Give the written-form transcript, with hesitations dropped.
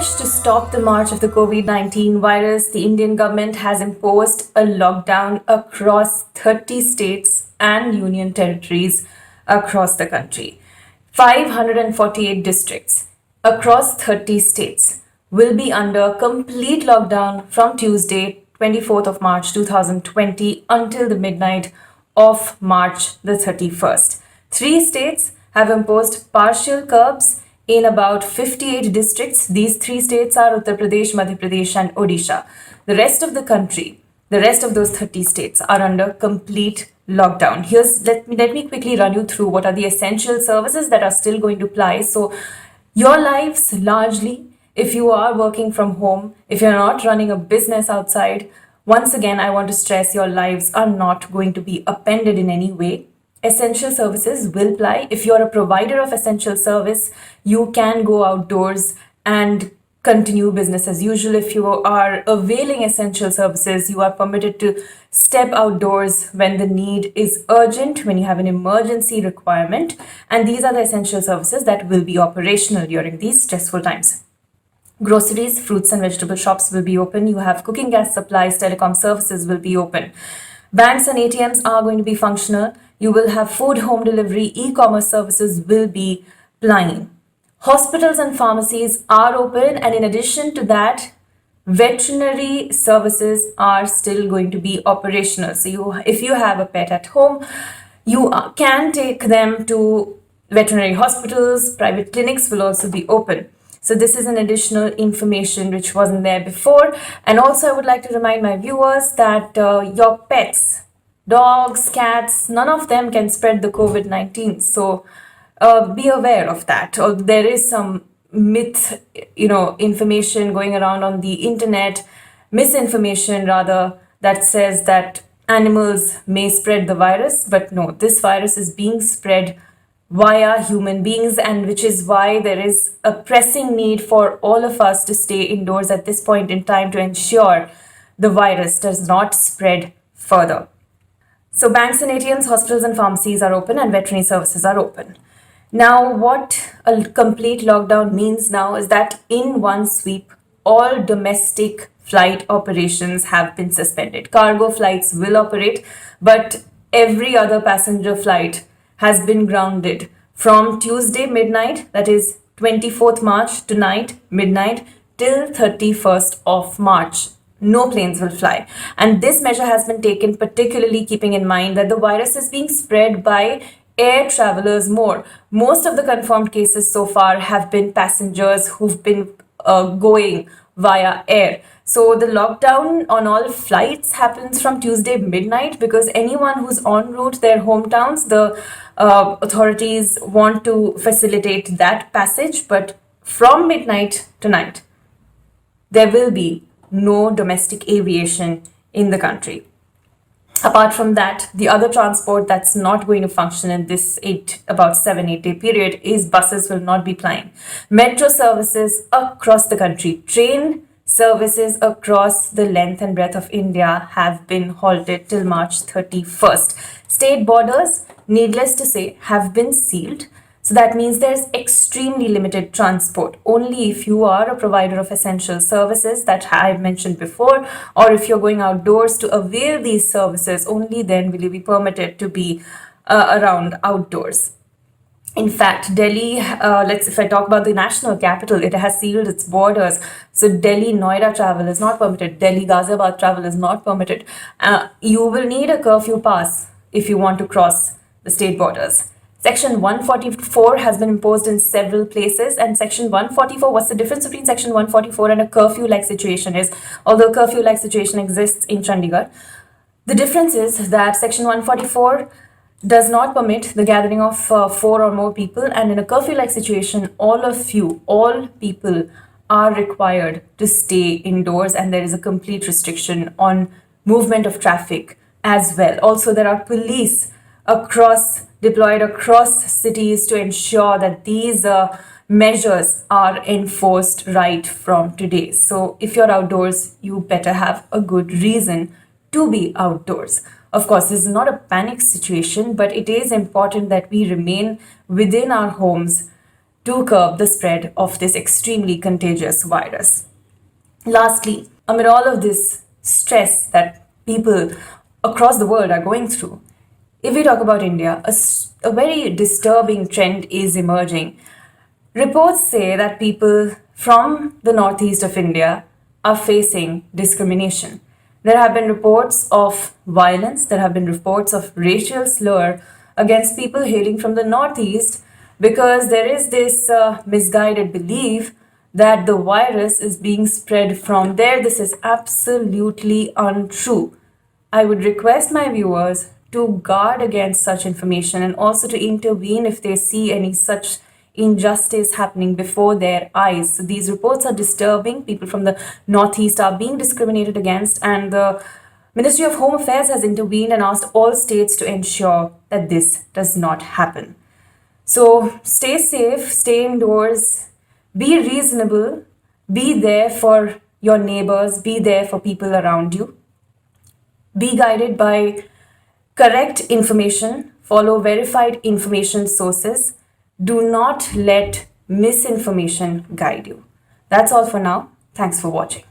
push to stop the march of the COVID-19 virus, the Indian government has imposed a lockdown across 30 states and union territories across the country. 548 districts across 30 states will be under complete lockdown from Tuesday, 24th of March 2020 until the midnight of March the 31st. Three states have imposed partial curbs in about 58 districts. These three states are Uttar Pradesh, Madhya Pradesh, and Odisha. The rest of the country, the rest of those 30 states are under complete lockdown. Let me quickly run you through what are the essential services that are still going to apply. So your lives largely, if you are working from home, if you're not running a business outside, once again, I want to stress your lives are not going to be upended in any way. Essential services will apply. If you're a provider of essential service, you can go outdoors and continue business as usual. If you are availing essential services, you are permitted to step outdoors when the need is urgent, when you have an emergency requirement. And these are the essential services that will be operational during these stressful times. Groceries, fruits and vegetable shops will be open. You have cooking gas supplies, telecom services will be open. Banks and ATMs are going to be functional. You will have food home delivery, e-commerce services will be plying. Hospitals and pharmacies are open, and in addition to that, veterinary services are still going to be operational. So if you have a pet at home, you can take them to veterinary hospitals. Private clinics will also be open. So this is an additional information which wasn't there before. And also I would like to remind my viewers that your pets, dogs, cats, none of them can spread the COVID-19. So be aware of that. Or there is some myth, information going around on the internet, misinformation rather, that says that animals may spread the virus. But no, this virus is being spread via human beings, and which is why there is a pressing need for all of us to stay indoors at this point in time to ensure the virus does not spread further. So banks and ATMs, hospitals and pharmacies are open, and veterinary services are open. Now, what a complete lockdown means now is that in one sweep, all domestic flight operations have been suspended. Cargo flights will operate, but every other passenger flight has been grounded from Tuesday midnight, that is 24th March tonight, midnight, till 31st of March. No planes will fly. And this measure has been taken particularly keeping in mind that the virus is being spread by air travelers more. Most of the confirmed cases so far have been passengers who've been going via air. So the lockdown on all flights happens from Tuesday midnight, because anyone who's en route their hometowns, the authorities want to facilitate that passage. But from midnight tonight, there will be no domestic aviation in the country. Apart from that, the other transport that's not going to function in this about 7-8 day period is buses will not be plying. Metro services across the country, train services across the length and breadth of India have been halted till March 31st. State borders, needless to say, have been sealed. So that means there's extremely limited transport. Only if you are a provider of essential services that I've mentioned before, or if you're going outdoors to avail these services, only then will you be permitted to be around outdoors. In fact, Delhi, if I talk about the national capital, it has sealed its borders. So Delhi, Noida travel is not permitted. Delhi, Ghaziabad travel is not permitted. You will need a curfew pass if you want to cross the state borders. Section 144 has been imposed in several places, and Section 144, what's the difference between Section 144 and a curfew-like situation is, although curfew-like situation exists in Chandigarh, the difference is that Section 144 does not permit the gathering of 4 or more people, and in a curfew-like situation, all people are required to stay indoors, and there is a complete restriction on movement of traffic as well. Also, there are police deployed across cities to ensure that these measures are enforced right from today. So if you're outdoors, you better have a good reason to be outdoors. Of course, this is not a panic situation, but it is important that we remain within our homes to curb the spread of this extremely contagious virus. Lastly, amid all of this stress that people across the world are going through, if we talk about India, a very disturbing trend is emerging. Reports say that people from the northeast of India are facing discrimination. There have been reports of violence, there have been reports of racial slur against people hailing from the northeast because there is this misguided belief that the virus is being spread from there. This is absolutely untrue. I would request my viewers to guard against such information and also to intervene if they see any such injustice happening before their eyes. So these reports are disturbing. People from the Northeast are being discriminated against, and the Ministry of Home Affairs has intervened and asked all states to ensure that this does not happen. So stay safe, stay indoors, be reasonable, be there for your neighbors, be there for people around you. Be guided by correct information, follow verified information sources. Do not let misinformation guide you. That's all for now. Thanks for watching.